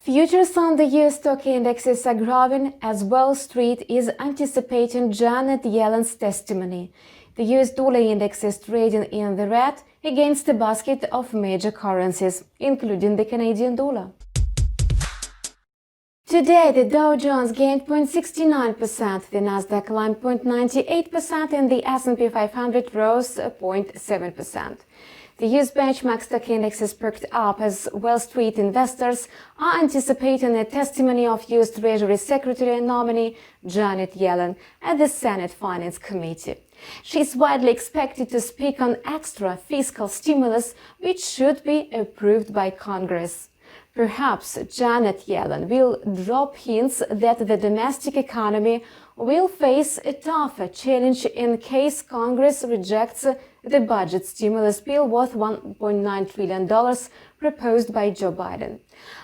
Futures on the US stock indexes are growing as Wall Street is anticipating Janet Yellen's testimony. The US dollar index is trading in the red against a basket of major currencies, including the Canadian dollar. Today, the Dow Jones gained 0.69%, the Nasdaq climbed 0.98%, and the S&P 500 rose 0.7%. The US benchmark stock indexes perked up as Wall Street investors are anticipating a testimony of US Treasury Secretary nominee Janet Yellen at the Senate Finance Committee. She is widely expected to speak on extra fiscal stimulus, which should be approved by Congress. Perhaps Janet Yellen will drop hints that the domestic economy will face a tougher challenge in case Congress rejects the budget stimulus bill worth $1.9 trillion proposed by Joe Biden.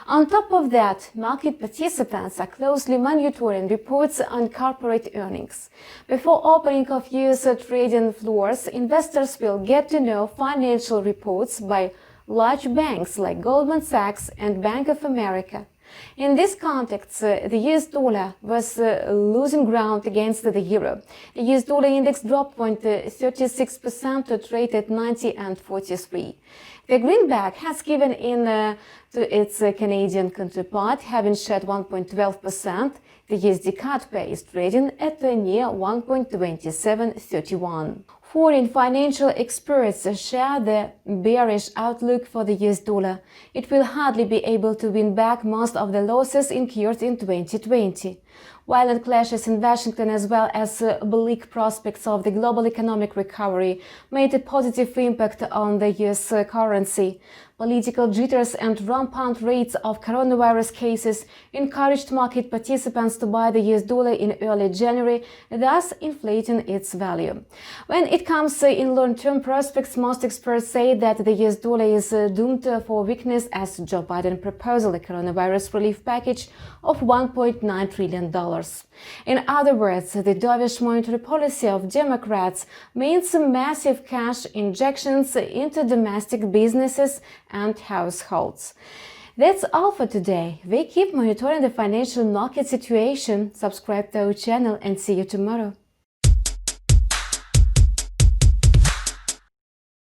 On top of that, market participants are closely monitoring reports on corporate earnings. Before opening of US trading floors, investors will get to know financial reports by large banks like Goldman Sachs and Bank of America. In this context, the US dollar was losing ground against the euro. The US dollar index dropped 0.36% to trade at 90.43. The greenback has given in to its Canadian counterpart, having shed 1.12%. The USD cut pay is trading at near 1.2731. Foreign financial experts share the bearish outlook for the US dollar. It will hardly be able to win back most of the losses incurred in 2020. Violent clashes in Washington as well as bleak prospects of the global economic recovery made a positive impact on the US currency. Political jitters and rampant rates of coronavirus cases encouraged market participants to buy the US dollar in early January, thus inflating its value. When it comes in long-term prospects, most experts say that the US dollar is doomed for weakness as Joe Biden proposed a coronavirus relief package of $1.9 trillion. In other words, the dovish monetary policy of Democrats means massive cash injections into domestic businesses and households. That's all for today. We keep monitoring the financial market situation. Subscribe to our channel and see you tomorrow.